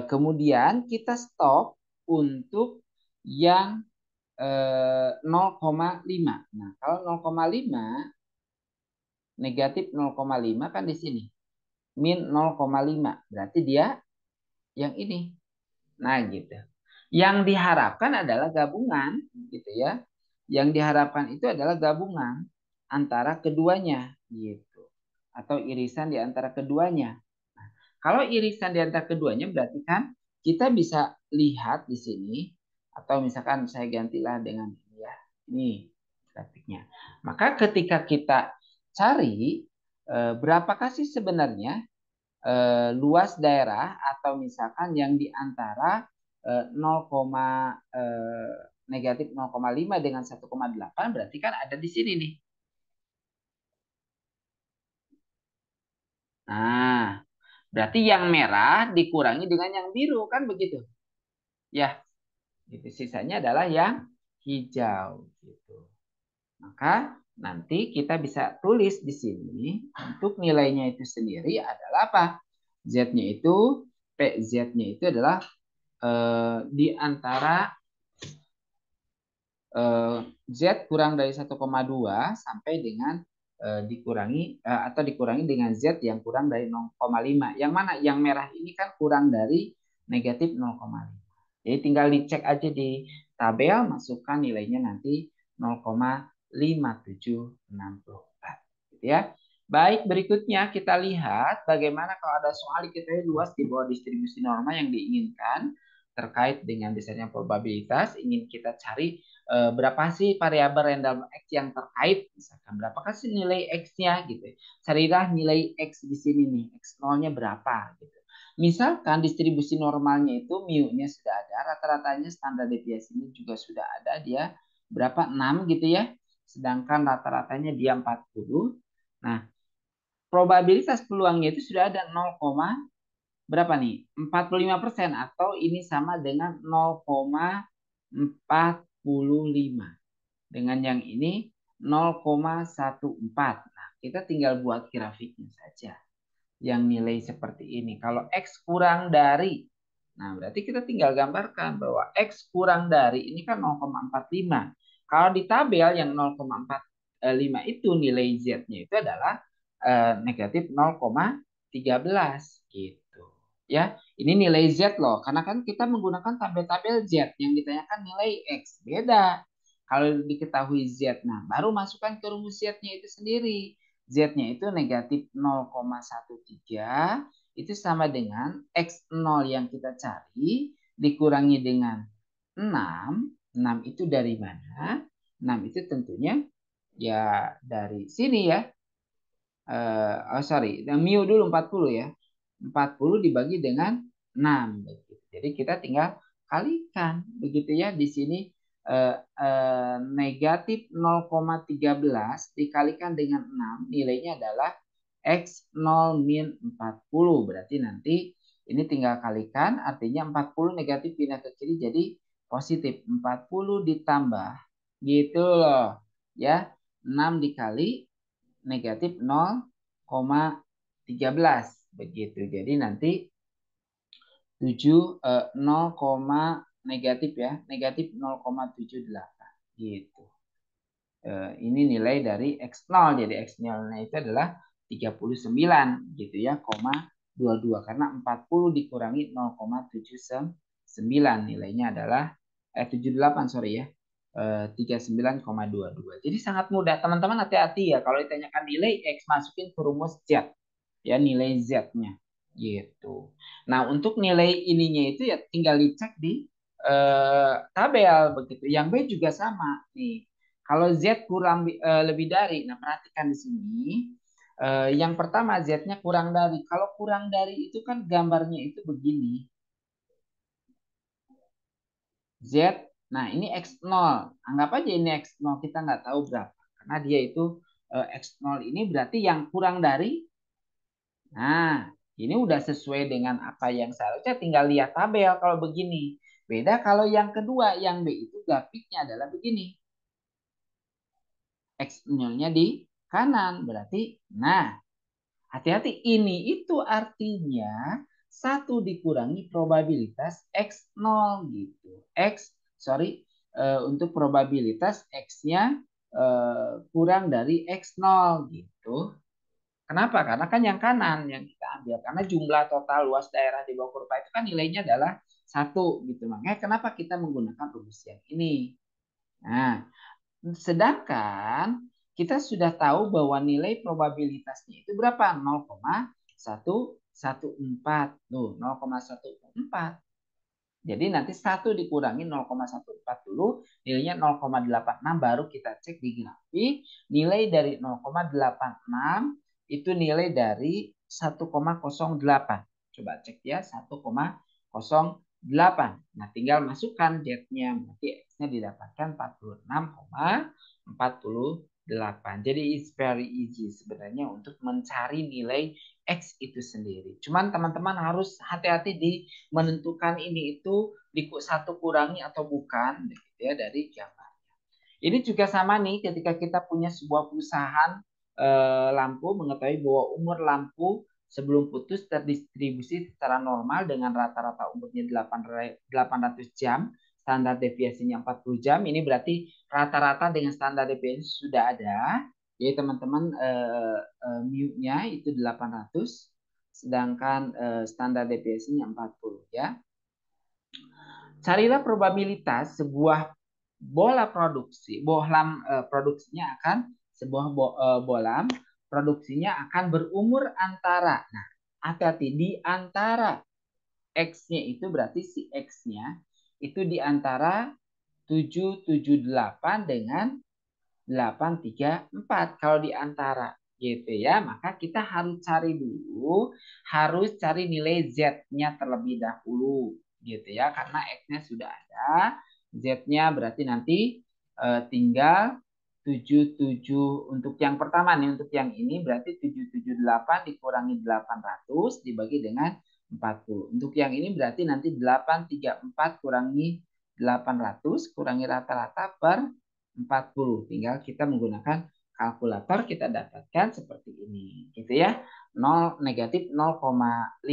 Kemudian kita stop untuk yang 0,5. Nah, kalau 0,5 negatif 0,5 kan di sini. Min 0,5. Berarti dia yang ini. Nah, gitu. Yang diharapkan adalah gabungan, gitu ya. Yang diharapkan itu adalah gabungan antara keduanya, gitu. Atau irisan di antara keduanya. Nah, kalau irisan di antara keduanya berarti kan kita bisa lihat di sini, atau misalkan saya gantilah dengan ini ya. Ini grafiknya. Maka ketika kita cari berapakah sih sebenarnya luas daerah atau misalkan yang di antara 0, negatif 0,5 dengan 1,8 berarti kan ada di sini nih. Nah, berarti yang merah dikurangi dengan yang biru kan begitu. Ya, itu sisanya adalah yang hijau gitu. Maka nanti kita bisa tulis di sini untuk nilainya itu sendiri adalah apa? Z-nya itu PZ-nya itu adalah di antara Z kurang dari 1,2 sampai dengan dikurangi atau dikurangi dengan Z yang kurang dari 0,5. Yang mana? Yang merah ini kan kurang dari negatif 0,5. Jadi tinggal dicek aja di tabel, masukkan nilainya nanti 0,5764. Gitu ya. Baik, berikutnya kita lihat bagaimana kalau ada soal diketahui luas di bawah distribusi norma yang diinginkan terkait dengan misalnya probabilitas, ingin kita cari berapa sih variabel random X yang terkait, misalkan berapakah sih nilai X-nya gitu. Carilah nilai X di sini nih, X0-nya berapa gitu. Misalkan distribusi normalnya itu mu-nya sudah ada, rata-ratanya standar deviasinya juga sudah ada, dia berapa 6 gitu ya. Sedangkan rata-ratanya dia 40. Nah, probabilitas peluangnya itu sudah ada 0, berapa nih? 45% atau ini sama dengan 0,45. Dengan yang ini 0,14. Nah, kita tinggal buat grafiknya saja. Yang nilai seperti ini. Kalau X kurang dari, nah berarti kita tinggal gambarkan bahwa X kurang dari ini kan 0,45. Kalau di tabel yang 0,45 itu nilai Z-nya itu adalah negatif 0,13 gitu. Ya, ini nilai Z loh. Karena kan kita menggunakan tabel-tabel Z yang ditanyakan nilai X. Beda. Kalau diketahui Z, nah baru masukkan ke rumus Z-nya itu sendiri. Z-nya itu negatif 0,13 itu sama dengan X0 yang kita cari dikurangi dengan 6. 6 itu dari mana? 6 itu tentunya ya dari sini ya. Sorry, mu dulu 40 ya. 40 dibagi dengan 6. Begitu. Jadi kita tinggal kalikan begitu ya di sini negatif 0,13 dikalikan dengan 6 nilainya adalah X0 min 40. Berarti nanti ini tinggal kalikan artinya 40 negatif pindah ke kiri jadi positif. 40 ditambah gitu loh ya. 6 dikali negatif 0,13 begitu. Jadi nanti 0, negatif ya, negatif 0,78 gitu. Ini nilai dari X0, jadi X0-nya itu adalah 39 gitu ya, 22 karena 40 dikurangi 0,79 nilainya adalah 78 sorry ya. 39,22. Jadi sangat mudah. Teman-teman hati-hati ya kalau ditanyakan nilai X masukin ke rumus Z ya nilai Z-nya gitu. Nah, untuk nilai ininya itu ya tinggal dicek di tabel begitu. Yang B juga sama nih. Kalau Z kurang lebih dari, nah perhatikan di sini. Yang pertama Z-nya kurang dari. Kalau kurang dari itu kan gambarnya itu begini. Z, nah ini X0. Anggap aja ini X0, kita nggak tahu berapa. Karena dia itu X0 ini berarti yang kurang dari. Nah, ini udah sesuai dengan apa yang seharusnya tinggal lihat tabel kalau begini. Beda kalau yang kedua, yang B itu grafiknya adalah begini. X0-nya di kanan. Berarti, nah hati-hati ini itu artinya 1 dikurangi probabilitas X0 gitu. Untuk probabilitas X-nya kurang dari X0 gitu. Kenapa? Karena kan yang kanan yang kita ambil. Karena jumlah total luas daerah di bawah kurva itu kan nilainya adalah 1 gitu. Makanya kenapa kita menggunakan rumus yang ini. Nah, sedangkan kita sudah tahu bahwa nilai probabilitasnya itu berapa? 0,114. Tuh, 0,114. Jadi nanti 1 dikurangi 0,14 dulu, nilainya 0,86 baru kita cek di grafik. Nilai dari 0,86 itu nilai dari 1,08. Coba cek ya, 1,08. Nah, tinggal masukkan Z-nya. Berarti X-nya didapatkan 46,48. Jadi it's very easy sebenarnya untuk mencari nilai X itu sendiri. Cuman teman-teman harus hati-hati di menentukan ini itu di 1 kurangi atau bukan gitu ya dari gambarnya. Ini juga sama nih ketika kita punya sebuah perusahaan lampu, mengetahui bahwa umur lampu sebelum putus terdistribusi secara normal dengan rata-rata umurnya 800 jam, standar deviasinya 40 jam. Ini berarti rata-rata dengan standar deviasi sudah ada. Jadi teman-teman mu-nya itu 800, sedangkan standar deviasinya 40 ya. Carilah probabilitas sebuah bola produksi, bohlam produksinya akan sebuah bohlam produksinya akan berumur antara, nah hati-hati, di antara X-nya itu berarti si X-nya itu di antara 778 dengan 834. Kalau di antara gitu ya, maka kita harus cari dulu, harus cari nilai Z-nya terlebih dahulu gitu ya, karena X-nya sudah ada, Z-nya berarti nanti tinggal 77 untuk yang pertama nih, untuk yang ini berarti 778 dikurangi 800 dibagi dengan 40. Untuk yang ini berarti nanti 834 kurangi 800 kurangi rata-rata per 40. Tinggal kita menggunakan kalkulator kita dapatkan seperti ini gitu ya. 0 negatif 0,55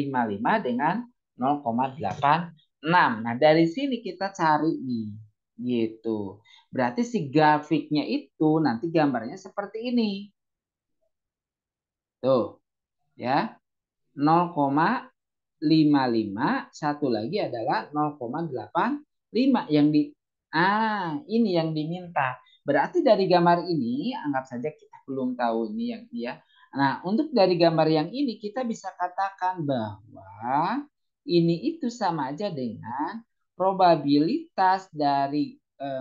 dengan 0,86. Nah, dari sini kita cari nih gitu. Berarti si grafiknya itu nanti gambarnya seperti ini. Tuh, ya. 0,55, satu lagi adalah 0,85 yang ini yang diminta. Berarti dari gambar ini anggap saja kita belum tahu ini yang dia. Nah, untuk dari gambar yang ini kita bisa katakan bahwa ini itu sama aja dengan probabilitas dari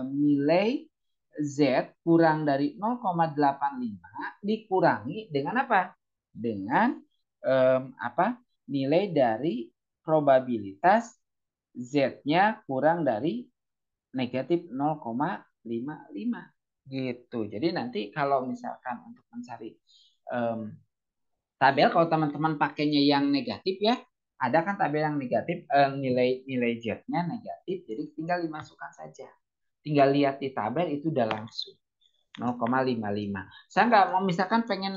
nilai Z kurang dari 0,85 dikurangi dengan apa? Dengan nilai dari probabilitas Z-nya kurang dari negatif 0,55 gitu. Jadi nanti kalau misalkan untuk mencari tabel, kalau teman-teman pakainya yang negatif ya, ada kan tabel yang negatif, nilai Z-nya negatif, jadi tinggal dimasukkan saja. Tinggal lihat di tabel itu udah langsung 0,55. Saya nggak mau, misalkan pengen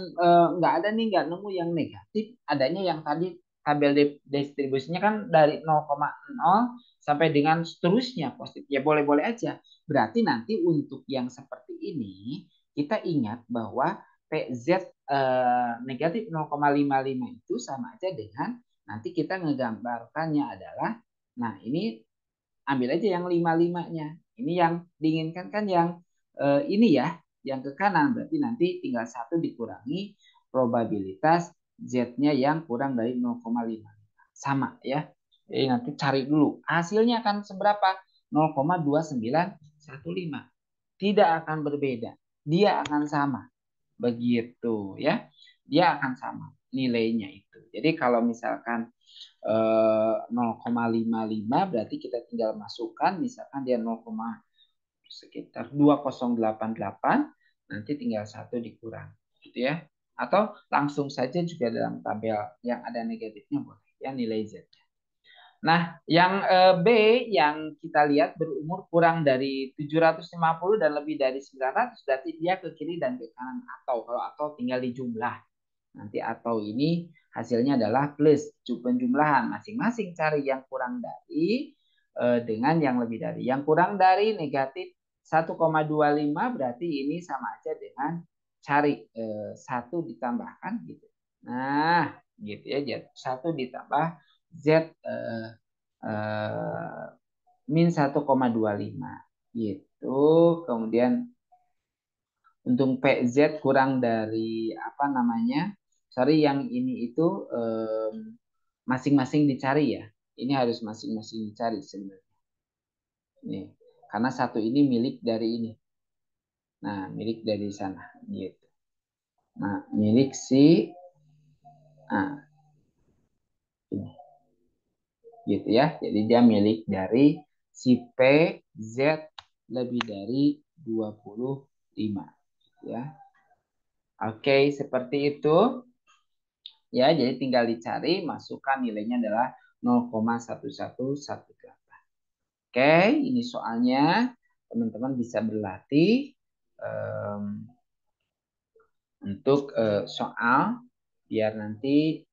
nggak ada nih, nggak nemu yang negatif, adanya yang tadi tabel distribusinya kan dari 0,0 sampai dengan seterusnya positif. Ya boleh-boleh aja. Berarti nanti untuk yang seperti ini kita ingat bahwa PZ negatif 0,55 itu sama aja dengan nanti kita ngegambarkannya adalah, nah ini ambil aja yang 55-nya. Ini yang diinginkan kan yang ini ya, yang ke kanan. Berarti nanti tinggal 1 dikurangi probabilitas Z-nya yang kurang dari 0,5. Sama ya. Jadi nanti cari dulu. Hasilnya akan seberapa? 0,2915. Tidak akan berbeda. Dia akan sama. Begitu ya. Dia akan sama nilainya itu. Jadi kalau misalkan 0,55 berarti kita tinggal masukkan, misalkan dia 0, sekitar 2088, nanti tinggal 1 dikurang gitu ya, atau langsung saja juga dalam tabel yang ada negatifnya boleh ya nilai Z-nya. Nah, yang B yang kita lihat berumur kurang dari 750 dan lebih dari 900, berarti dia ke kiri dan ke kanan, atau kalau atau tinggal di jumlah. Nanti atau ini hasilnya adalah plus penjumlahan. Masing-masing cari yang kurang dari dengan yang lebih dari. Yang kurang dari negatif 1,25 berarti ini sama aja dengan cari 1 ditambahkan gitu. Nah, gitu ya. 1 ditambah Z eh, min 1,25 gitu. Kemudian untuk PZ kurang dari apa namanya? Sorry, yang ini itu masing-masing dicari ya. Ini harus masing-masing dicari sebenarnya. Nih, karena satu ini milik dari ini. Nah, milik dari sana gitu. Nah, milik si ah, ini gitu ya. Jadi dia milik dari si P Z lebih dari 25 ya. Oke, seperti itu. Ya, jadi tinggal dicari, masukkan nilainya adalah 0,1118. Oke, ini soalnya teman-teman bisa berlatih untuk soal biar nanti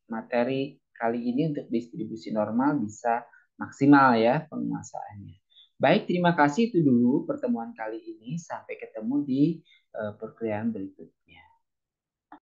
materi kali ini untuk distribusi normal bisa maksimal ya penguasaannya. Baik, terima kasih itu dulu pertemuan kali ini. Sampai ketemu di perkuliahan berikutnya.